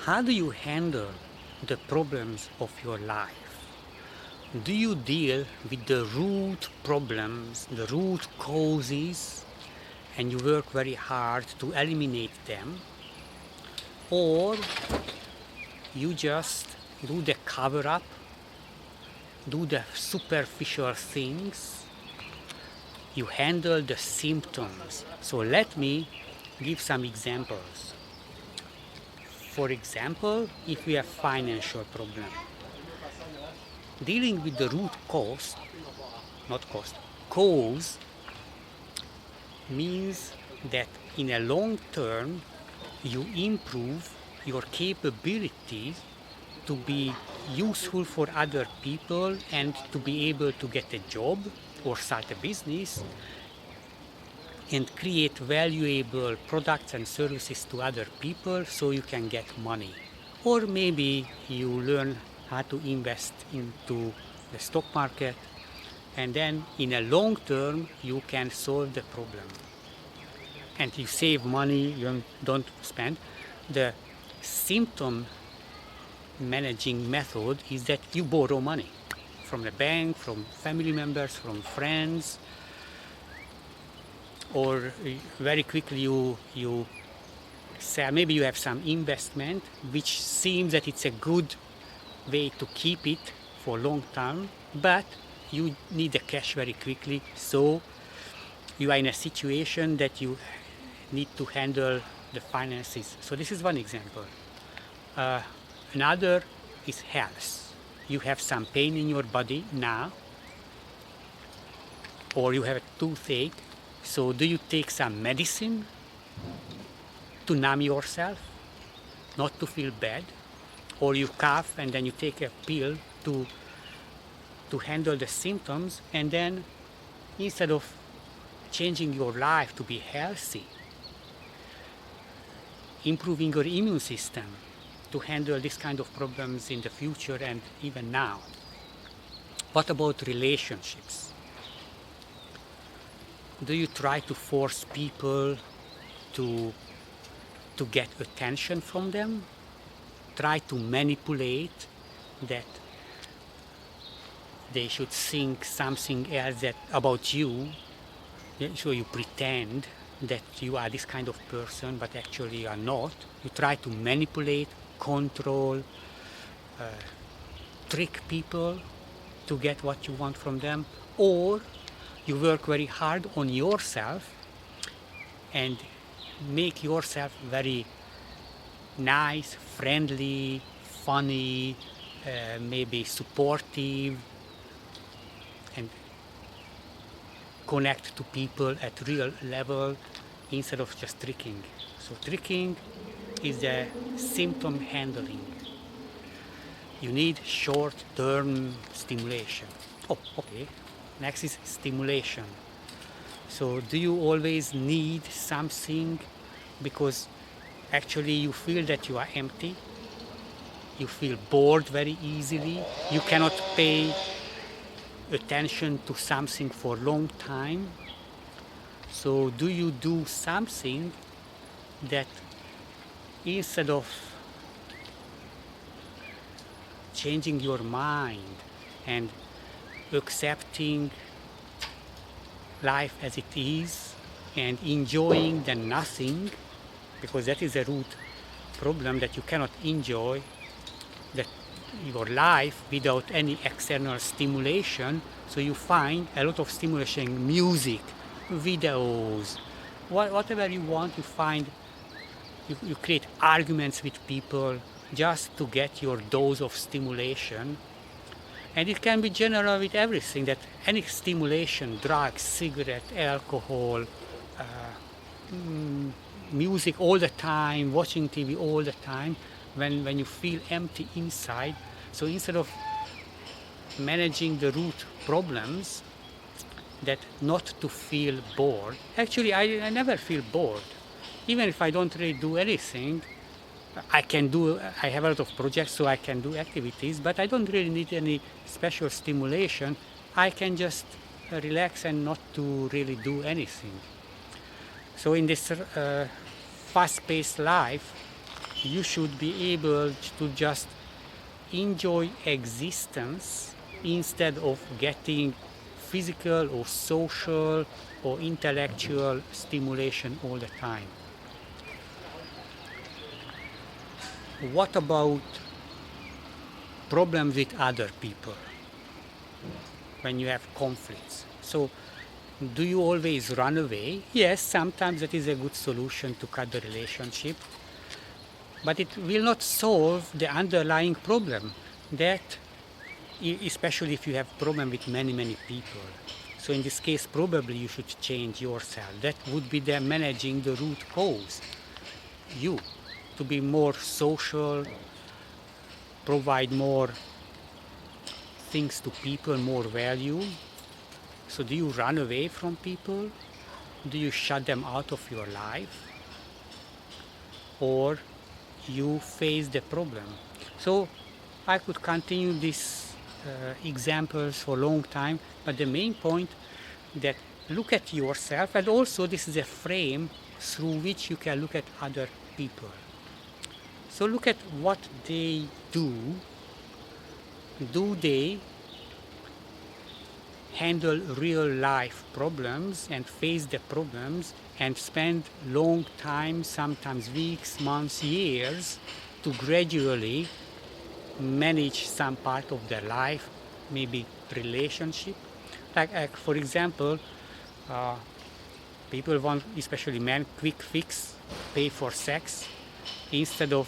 How do you handle the problems of your life? Do you deal with the root problems, the root causes, and you work very hard to eliminate them? Or you just do the cover up, do the superficial things, you handle the symptoms? So let me give some examples. For example, if we have financial problem, dealing with the root cause, not cost, cause means that in a long term you improve your capability to be useful for other people and to be able to get a job or start a business and create valuable products and services to other people so you can get money. Or maybe you learn how to invest into the stock market, and then in a long term you can solve the problem. And you save money, you don't spend. The symptom managing method is that you borrow money from the bank, from family members, from friends, or very quickly you say maybe you have some investment which seems that it's a good way to keep it for a long time, but you need the cash very quickly, so you are in a situation that you need to handle the finances. So this is one example. Another is health. You have some pain in your body now, or you have a toothache. So do you take some medicine to numb yourself, not to feel bad? Or you cough and then you take a pill to handle the symptoms, and then instead of changing your life to be healthy, improving your immune system to handle this kind of problems in the future and even now. What about relationships? Do you try to force people to get attention from them? Try to manipulate that they should think something else about you, so you pretend that you are this kind of person, but actually you are not. You try to manipulate, control, trick people to get what you want from them, or you work very hard on yourself and make yourself very nice, friendly, funny, maybe supportive, and connect to people at real level instead of just tricking. So tricking is the symptom handling. You need short-term stimulation. Oh, okay. Next is stimulation. So do you always need something because actually you feel that you are empty? You feel bored very easily? You cannot pay attention to something for a long time? So do you do something that instead of changing your mind and accepting life as it is and enjoying the nothing, because that is a root problem, that you cannot enjoy that your life without any external stimulation. So you find a lot of stimulation, music, videos, whatever you want. You find you create arguments with people just to get your dose of stimulation. And it can be general with everything, that any stimulation, drugs, cigarette, alcohol, music all the time, watching TV all the time, when you feel empty inside. So instead of managing the root problems, that not to feel bored. Actually, I never feel bored. Even if I don't really do anything, I have a lot of projects, so I can do activities, but I don't really need any special stimulation. I can just relax and not to really do anything. So in this fast-paced life, you should be able to just enjoy existence instead of getting physical or social or intellectual stimulation all the time. What about problems with other people when you have conflicts? So, do you always run away? Yes, sometimes that is a good solution to cut the relationship, but it will not solve the underlying problem. That, especially if you have problem with many people. So in this case, probably you should change yourself. That would be the managing the root cause. You, to be more social, provide more things to people, more value. So do you run away from people? Do you shut them out of your life? Or you face the problem? So I could continue these examples for a long time, but the main point that look at yourself, and also this is a frame through which you can look at other people. So look at what they do. Do they handle real life problems and face the problems and spend long time, sometimes weeks, months, years, to gradually manage some part of their life, maybe relationship. Like for example, people want, especially men, quick fix, pay for sex, instead of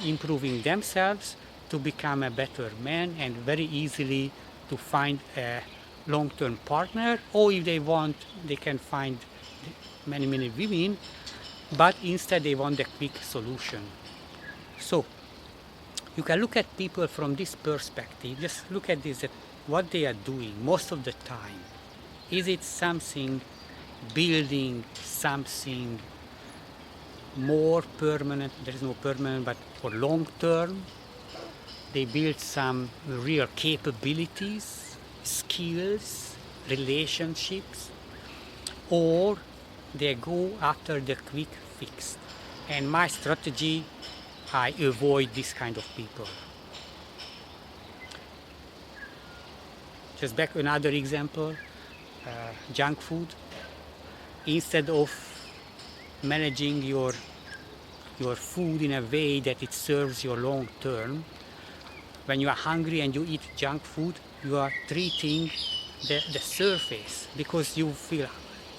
improving themselves to become a better man and very easily to find a long-term partner, or if they want, they can find many women, but instead they want a quick solution. So you can look at people from this perspective. Just look at this, at what they are doing most of the time. Is it something building something more permanent? There is no permanent, but for long term, they build some real capabilities, skills, relationships, or they go after the quick fix. And my strategy, I avoid this kind of people. Just back another example, junk food. Instead of managing your food in a way that it serves your long term, when you are hungry and you eat junk food, you are treating the surface, because you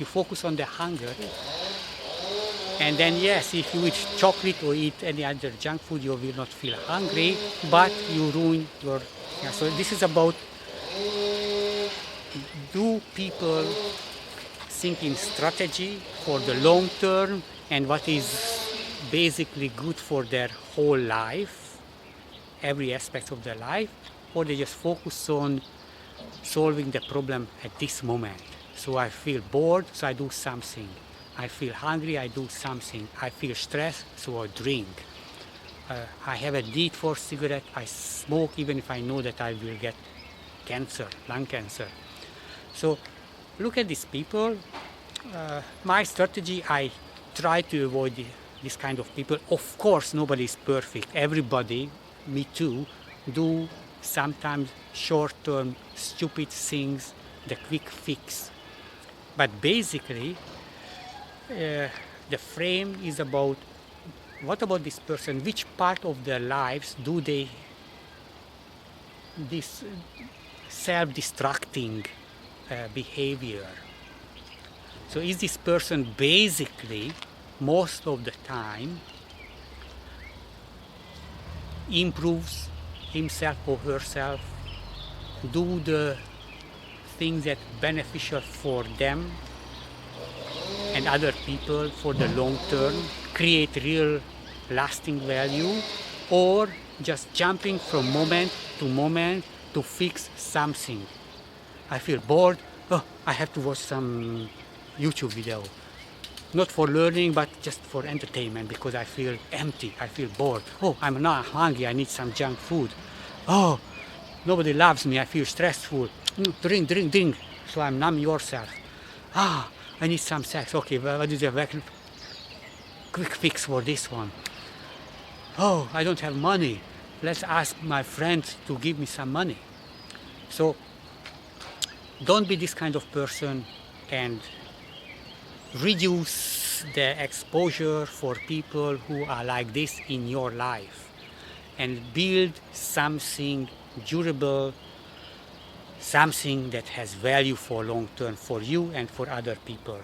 focus on the hunger. And then yes, if you eat chocolate or eat any other junk food, you will not feel hungry, but you ruin your... Yeah, so this is about, do people think in strategy for the long term and what is basically good for their whole life, every aspect of their life, or they just focus on solving the problem at this moment. So I feel bored, so I do something. I feel hungry, I do something. I feel stressed, so I drink. I have a need for cigarette, I smoke even if I know that I will get cancer, lung cancer. So look at these people. My strategy, I try to avoid this kind of people. Of course, nobody is perfect. Everybody, me too, do sometimes short-term stupid things, the quick fix. But basically, the frame is about, what about this person? Which part of their lives do they, this self-destructing behavior? So is this person basically, most of the time, improves himself or herself, do the things that are beneficial for them and other people for the long term, create real lasting value, or just jumping from moment to fix something? I feel bored, oh, I have to watch some YouTube video. Not for learning, but just for entertainment, because I feel empty, I feel bored. Oh, I'm not hungry, I need some junk food. Oh, nobody loves me, I feel stressful. Drink. So I'm numb yourself. I need some sex. Okay, what is the quick fix for this one? oh, I don't have money. Let's ask my friend to give me some money. So don't be this kind of person and reduce the exposure for people who are like this in your life and build something durable, something that has value for long term for you and for other people.